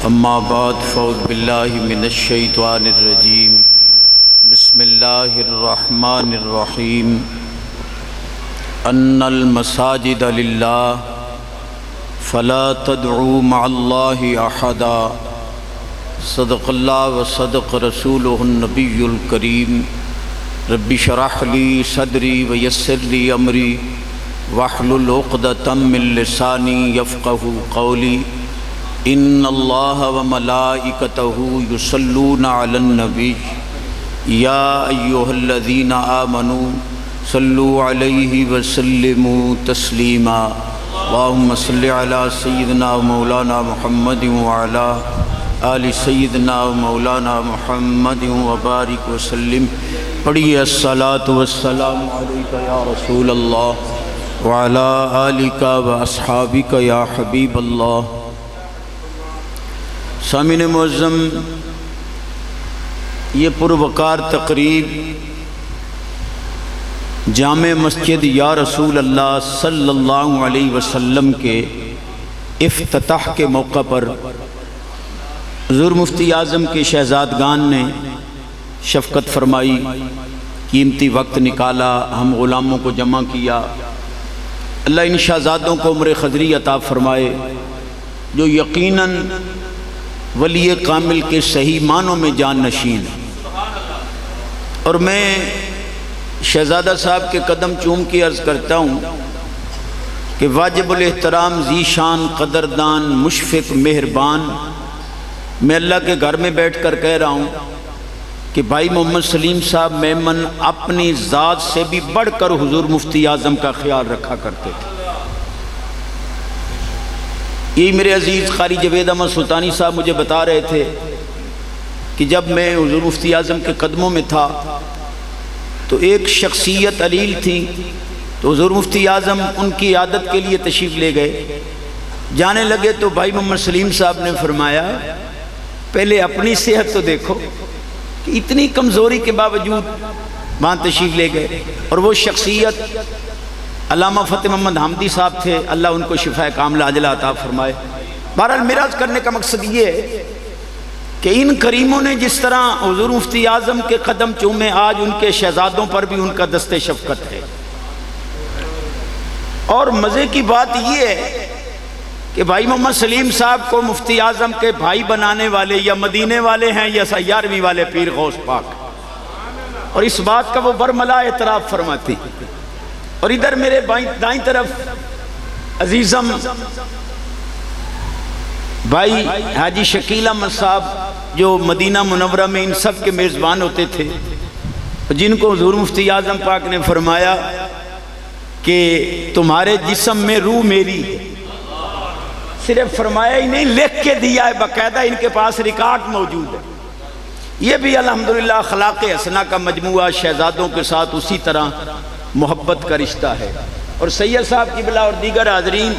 اما بعد فاعوذ باللہ من الشیطان الرجیم بسم اللہ الرحمن الرحیم ان المساجد للہ فلا تدعوا مع اللہ احدا صدق اللہ و صدق رسولہ النبی الکریم رب اشرح لی صدری ویسر لی امری واحلل عقدۃ من لسانی یفقہوا قولی ان اللہ و ملائکتہ یصلون علی النبی یا ایہا الذین آمنوا صلوا علیہ وسلموا تسلیما اللہم صل علی سیدنا و مولانا محمد وعلی آل سیدنا و مولانا محمد وبارک وسلم۔ پڑھیے الصلاۃ والسلام علیک یا رسول اللہ وعلی آلک و اصحابک یا حبیب اللہ۔ سامعین معظم، یہ پروقار تقریب جامع مسجد یا رسول اللہ صلی اللہ علیہ وسلم کے افتتاح کے موقع پر حضور مفتی اعظم کے شہزادگان نے شفقت فرمائی، قیمتی وقت نکالا، ہم غلاموں کو جمع کیا۔ اللہ ان شہزادوں کو عمر خضری عطا فرمائے جو یقیناً ولی کامل کے صحیح معنوں میں جان نشین۔ اور میں شہزادہ صاحب کے قدم چوم کے عرض کرتا ہوں کہ واجب الاحترام، ذی شان، قدردان، مشفق، مہربان، میں اللہ کے گھر میں بیٹھ کر کہہ رہا ہوں کہ بھائی محمد سلیم صاحب میمن اپنی ذات سے بھی بڑھ کر حضور مفتی اعظم کا خیال رکھا کرتے تھے۔ یہی میرے عزیز قاری جاوید احمد سلطانی صاحب مجھے بتا رہے تھے کہ جب میں حضور مفتی اعظم کے قدموں میں تھا تو ایک شخصیت علیل تھی، تو حضور مفتی اعظم ان کی عیادت کے لیے تشریف لے گئے۔ جانے لگے تو بھائی محمد سلیم صاحب نے فرمایا پہلے اپنی صحت تو دیکھو، کہ اتنی کمزوری کے باوجود وہاں تشریف لے گئے۔ اور وہ شخصیت علامہ فتح محمد حمدی صاحب تھے، اللہ ان کو شفاء کاملہ عاجلہ عطا فرمائے۔ بہرحال میرا عرض کرنے کا مقصد یہ ہے کہ ان کریموں نے جس طرح حضور مفتی اعظم کے قدم چومے، آج ان کے شہزادوں پر بھی ان کا دست شفقت ہے۔ اور مزے کی بات یہ ہے کہ بھائی محمد سلیم صاحب کو مفتی اعظم کے بھائی بنانے والے یا مدینے والے ہیں یا 11ویں والے پیر غوث پاک، اور اس بات کا وہ برملا اعتراف فرماتی۔ اور ادھر میرے دائیں طرف عزیزم بھائی حاجی شکیل احمد صاحب جو مدینہ منورہ میں ان سب کے میزبان ہوتے تھے، جن کو حضور مفتی اعظم پاک نے فرمایا کہ تمہارے جسم میں روح میری، صرف فرمایا ہی نہیں لکھ کے دیا ہے، باقاعدہ ان کے پاس ریکارڈ موجود ہے۔ یہ بھی الحمدللہ اخلاق حسنہ کا مجموعہ، شہزادوں کے ساتھ اسی طرح محبت کا رشتہ ہے۔ اور سید صاحب کی بلا اور دیگر حاضرین،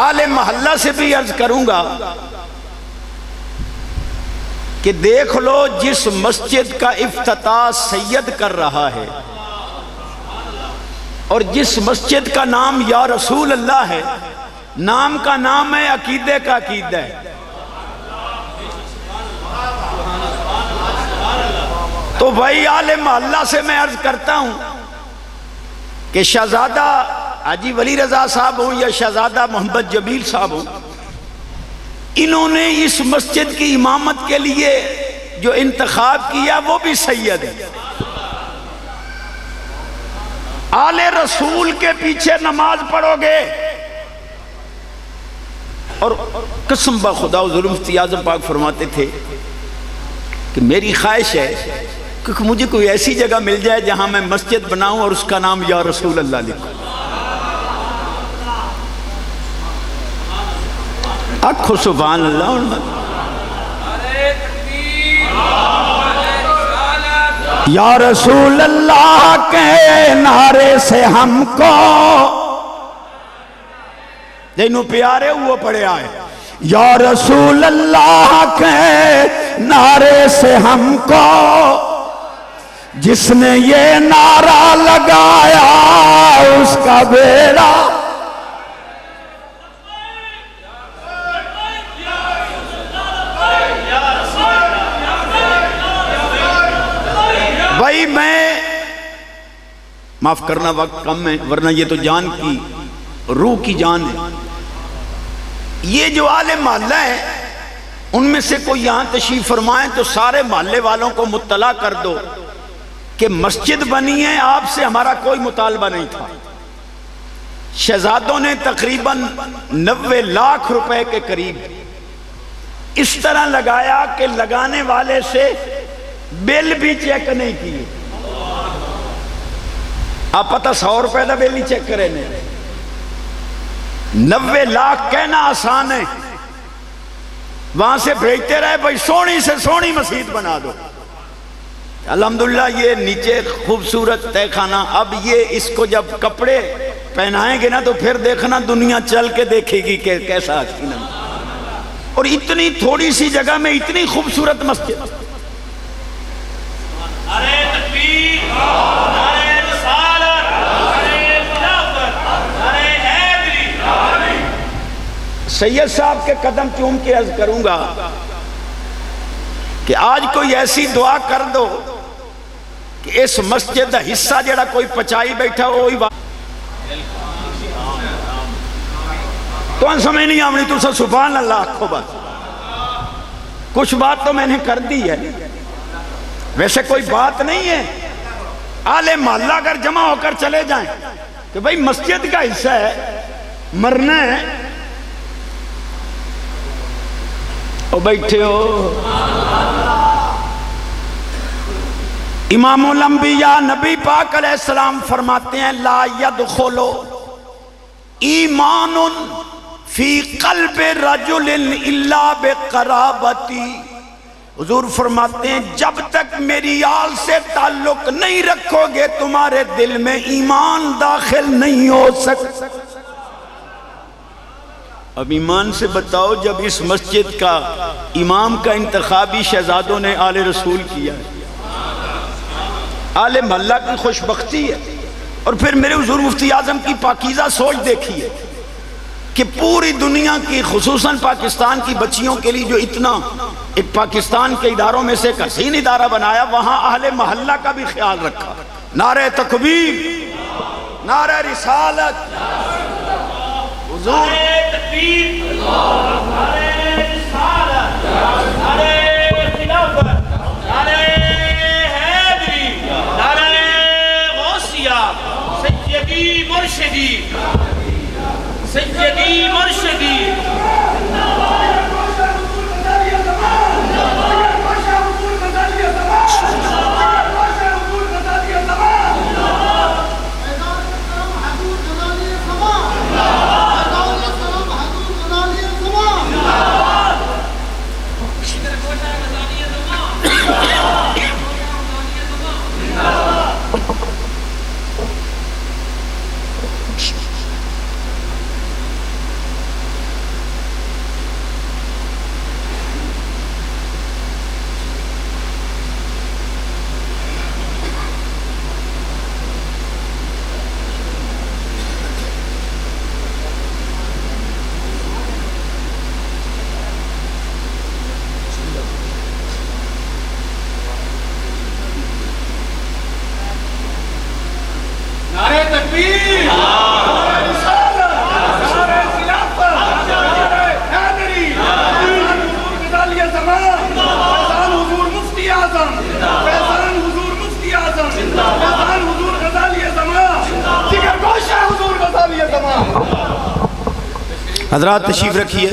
آل محلہ سے بھی عرض کروں گا کہ دیکھ لو جس مسجد کا افتتاح سید کر رہا ہے اور جس مسجد کا نام یا رسول اللہ ہے، نام کا نام ہے، عقیدے کا عقیدہ ہے۔ تو بھائی آل محلہ سے میں عرض کرتا ہوں کہ شہزادہ حاجی ولی رضا صاحب ہوں یا شہزادہ محمد جمیل صاحب ہوں، انہوں نے اس مسجد کی امامت کے لیے جو انتخاب کیا وہ بھی سید ہے۔ آل رسول کے پیچھے نماز پڑھو گے، اور قسم بخدا حضور مفتی اعظم پاک فرماتے تھے کہ میری خواہش ہے کہ مجھے کوئی ایسی جگہ مل جائے جہاں میں مسجد بناؤں اور اس کا نام یا رسول اللہ لکھوں۔ آنکھو سبحان اللہ۔ یا رسول اللہ کے نعرے سے ہم کو جنہوں پیارے وہ پڑے آئے، یا رسول اللہ کے نعرے سے ہم کو جس نے یہ نعرہ لگایا اس کا بیڑا بھائی میں معاف کرنا وقت کم ہے ورنہ یہ تو جان کی روح کی جان ہے. یہ جو اہل محلہ ہے ان میں سے کوئی یہاں تشریف فرمائیں تو سارے محلے والوں کو مطلع کر دو کہ مسجد بنی ہے، آپ سے ہمارا کوئی مطالبہ نہیں تھا. شہزادوں نے تقریباً 90 لاکھ روپے کے قریب اس طرح لگایا کہ لگانے والے سے بل بھی چیک نہیں کیے. آپ پتہ 100 روپے دا بل نہیں چیک کرے نے. 90 لاکھ کہنا آسان ہے، وہاں سے بھیجتے رہے بھائی سونی سے سونی مسجد بنا دو. الحمدللہ یہ نیچے خوبصورت تہ خانہ. اب یہ اس کو جب کپڑے پہنائیں گے نا تو پھر دیکھنا دنیا چل کے دیکھے گی کہ کیسا حسین. اور اتنی تھوڑی سی جگہ میں اتنی خوبصورت مسجد. نعرہ تکبیر، نعرہ رسالت، نعرہ خلافت، نعرہ حیدری. سید صاحب کے قدم چوم کے عرض کروں گا کہ آج کوئی ایسی دعا کر دو کہ اس مسجد دا حصہ جڑا کوئی پچائی بیٹھا وہی تو ان سمجھ نہیں آمنی تو سبحان اللہ آکھو. بات کچھ بات تو میں نے کر دی ہے، ویسے کوئی بات نہیں ہے. اہل محلہ اگر جمع ہو کر چلے جائیں کہ بھئی مسجد کا حصہ ہے، مرنا ہے، او بیٹھے ہو. امام الانبیاء نبی پاک علیہ السلام فرماتے ہیں لا یدخل ایمان فی قلب رجل الا بقرابتی. حضور فرماتے ہیں جب تک میری آل سے تعلق نہیں رکھو گے تمہارے دل میں ایمان داخل نہیں ہو سکتا. اب ایمان سے بتاؤ جب اس مسجد کا امام کا انتخابی شہزادوں نے آل رسول کیا ہے، آل محلہ کی خوش بختی ہے. اور پھر میرے حضور مفتی اعظم کی پاکیزہ سوچ دیکھیے کہ پوری دنیا کی خصوصاً پاکستان کی بچیوں کے لیے جو اتنا ایک پاکستان کے اداروں میں سے ایک حسین ادارہ بنایا، وہاں اہل محلہ کا بھی خیال رکھا. نعرہ تکبیر، نعرہ رسالت، حضور نعرہ تکبیر، نعرہ رسالت، نعرہ خلافت، نعرہ حیدری، نعرہ غوثیہ، سیدی مرشدی، سیدی مرشدی. حضرات تشریف رکھیے.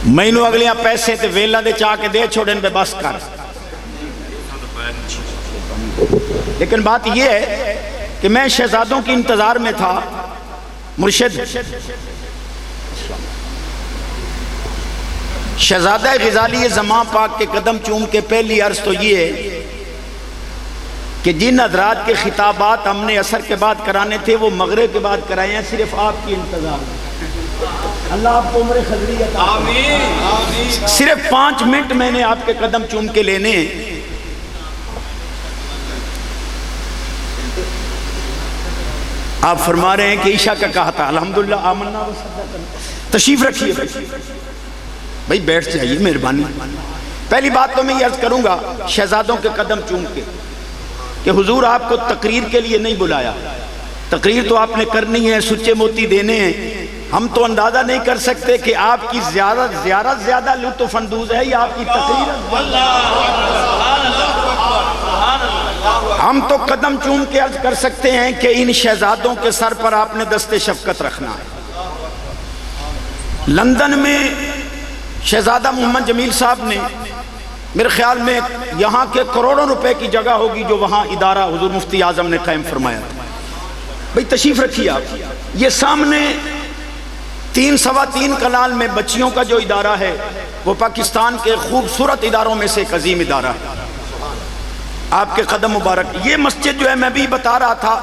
مینو اگلیاں پیسے تے ویلا دے چاہ کے دے چھوڑن بے بس کر. لیکن بات یہ ہے کہ میں شہزادوں کی انتظار میں تھا. مرشد شہزادہ غزالی زمان پاک کے قدم چوم کے پہلی عرض تو یہ ہے کہ جن حضرات کے خطابات ہم نے عصر کے بعد کرانے تھے وہ مغرب کے بعد کرائے ہیں، صرف آپ کی انتظار میں. اللہ آپ کو عمر خضری عطا فرمائے. صرف 5 منٹ میں نے آپ کے قدم چوم کے لینے ہیں. آپ فرما رہے ہیں کہ عشاء کا کہا تھا. الحمدللہ آمنا و صدقنا. تشریف رکھیے بھائی، بیٹھ جائیے مہربانی. پہلی بات تو میں یہ عرض کروں گا شہزادوں کے قدم چوم کے کہ حضور آپ کو تقریر کے لیے نہیں بلایا. تقریر تو آپ نے کرنی ہے، سچے موتی دینے ہیں. ہم تو اندازہ نہیں کر سکتے کہ آپ کی زیادہ لطف اندوز ہے یا آپ کی تقریر. ہم تو قدم چوم کے عرض کر سکتے ہیں کہ ان شہزادوں کے سر پر آپ نے دست شفقت رکھنا ہے. لندن میں شہزادہ محمد جمیل صاحب نے میرے خیال میں یہاں کے کروڑوں روپے کی جگہ ہوگی جو وہاں ادارہ حضور مفتی اعظم نے قائم فرمایا تھا. بھئی تشریف رکھیے آپ. یہ سامنے 3.25 کنال میں بچیوں کا جو ادارہ ہے وہ پاکستان کے خوبصورت اداروں میں سے ایک عظیم ادارہ ہے. آپ کے قدم مبارک. یہ مسجد جو ہے میں بھی بتا رہا تھا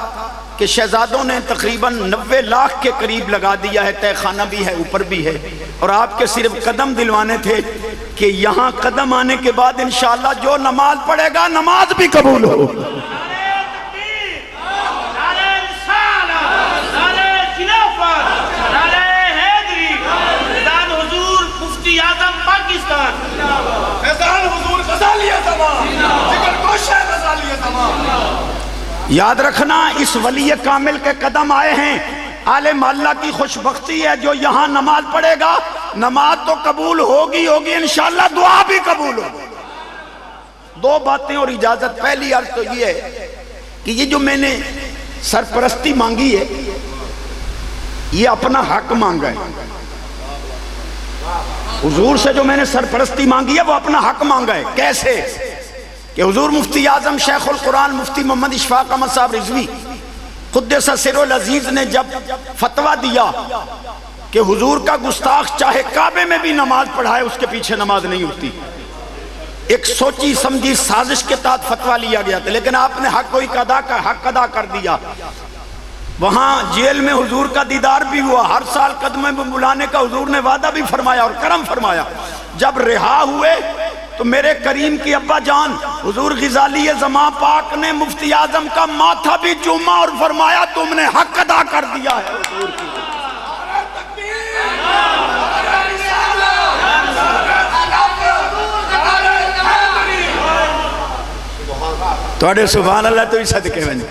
کہ شہزادوں نے تقریباً 90 لاکھ کے قریب لگا دیا ہے. تہ خانہ بھی ہے، اوپر بھی ہے. اور آپ کے صرف قدم دلوانے تھے کہ یہاں قدم آنے کے بعد انشاءاللہ جو نماز پڑھے گا نماز بھی قبول ہو. یاد رکھنا اس ولی کامل کے قدم آئے ہیں. آل محلہ کی خوش بختی ہے جو یہاں نماز پڑھے گا نماز تو قبول ہوگی انشاءاللہ دعا بھی قبول ہوگی. 2 باتیں اور اجازت. پہلی عرض تو یہ ہے کہ یہ جو میں نے سرپرستی مانگی ہے یہ اپنا حق مانگا ہے. حضور سے جو میں نے سرپرستی مانگی ہے وہ اپنا حق مانگا ہے. کیسے؟ کہ حضور مفتی اعظم شیخ القرآن مفتی محمد اشفاق احمد صاحب رضوی قدس سر العزیز نے جب فتویٰ دیا کہ حضور کا گستاخ چاہے کعبے میں بھی نماز پڑھائے اس کے پیچھے نماز نہیں ہوتی. ایک سوچی سمجھی سازش کے تحت فتویٰ لیا گیا تھا، لیکن آپ نے حق ادا کر دیا. وہاں جیل میں حضور کا دیدار بھی ہوا. ہر سال قدمے میں بلانے کا حضور نے وعدہ بھی فرمایا اور کرم فرمایا. جب رہا ہوئے تو میرے کریم کی ابا جان حضور غزالی زمان پاک نے مفتی اعظم کا ماتھا بھی چوما اور فرمایا تم نے حق ادا کر دیا ہے حضور کی. توڑے سبحان اللہ تو ہی صدقے بنی.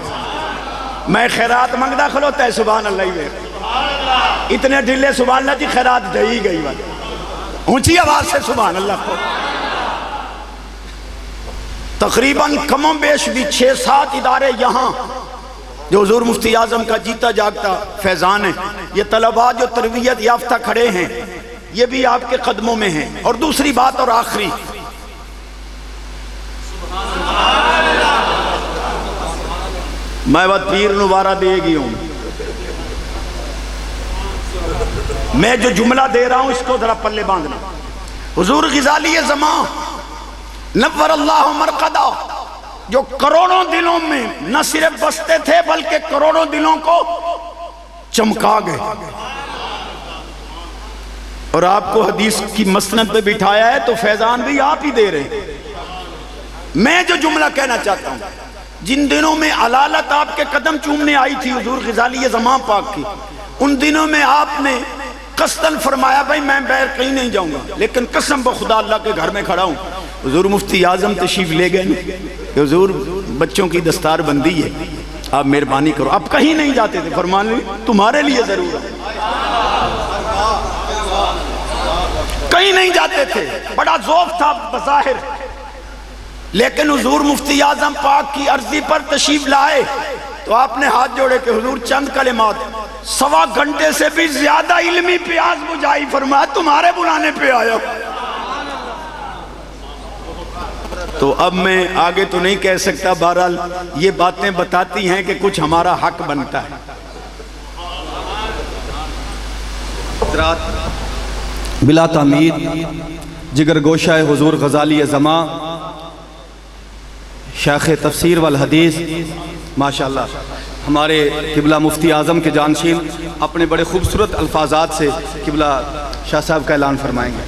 میں خیرات منگدہ کھلوتا ہے سبحان اللہ ہی بے. اتنے ڈھلے سبحان اللہ جی خیرات دہی گئی بات. اونچی آواز سے سبحان اللہ کو. تقریباً کم و بیش بھی 6-7 ادارے یہاں جو حضور مفتی اعظم کا جیتا جاگتا فیضان ہے. یہ طلباء جو تربیت یافتہ کھڑے ہیں یہ بھی آپ کے قدموں میں ہیں. اور دوسری بات اور آخری، میں بات پیر نوارہ دے گی ہوں. میں جو جملہ دے رہا ہوں اس کو ذرا پلے باندھنا. حضور غزالی زمان نور اللہ مرقدہ جو کروڑوں دلوں میں نہ صرف بستے تھے بلکہ کروڑوں دلوں کو چمکا گئے. اور آپ کو حدیث کی مسند پہ بٹھایا ہے تو فیضان بھی آپ ہی دے رہے ہیں. میں جو جملہ کہنا چاہتا ہوں، جن دنوں میں علالت آپ کے قدم چومنے آئی تھی حضور غزالی زمان پاک کی، ان دنوں میں آپ نے قصداً فرمایا بھائی میں بیر کہیں نہیں جاؤں گا، لیکن قسم بخدا اللہ کے گھر میں کھڑا ہوں. حضور مفتی اعظم تشریف لے گئے کہ حضور بچوں کی دستار بندی ہے، آپ مہربانی کرو. آپ کہیں نہیں جاتے تھے، فرمان لی تمہارے لیے ضرور ہے. کہیں نہیں جاتے تھے، بڑا ذوق تھا بظاہر، لیکن حضور مفتی اعظم پاک کی عرضی پر تشریف لائے تو آپ نے ہاتھ جوڑے کہ حضور چند کلمات 1.25 گھنٹے سے بھی زیادہ علمی پیاس بجھائی، فرمایا تمہارے بلانے پہ آیا. تو اب میں آگے تو نہیں کہہ سکتا، بہرحال یہ باتیں بتاتی ہیں کہ کچھ ہمارا حق بنتا ہے. بلا تعمید جگر گوشہ حضور غزالی زمان شیخ تفسیر والحدیث ماشاءاللہ ہمارے قبلہ مفتی اعظم کے جانشین اپنے بڑے خوبصورت الفاظات سے قبلہ شاہ صاحب کا اعلان فرمائیں گے.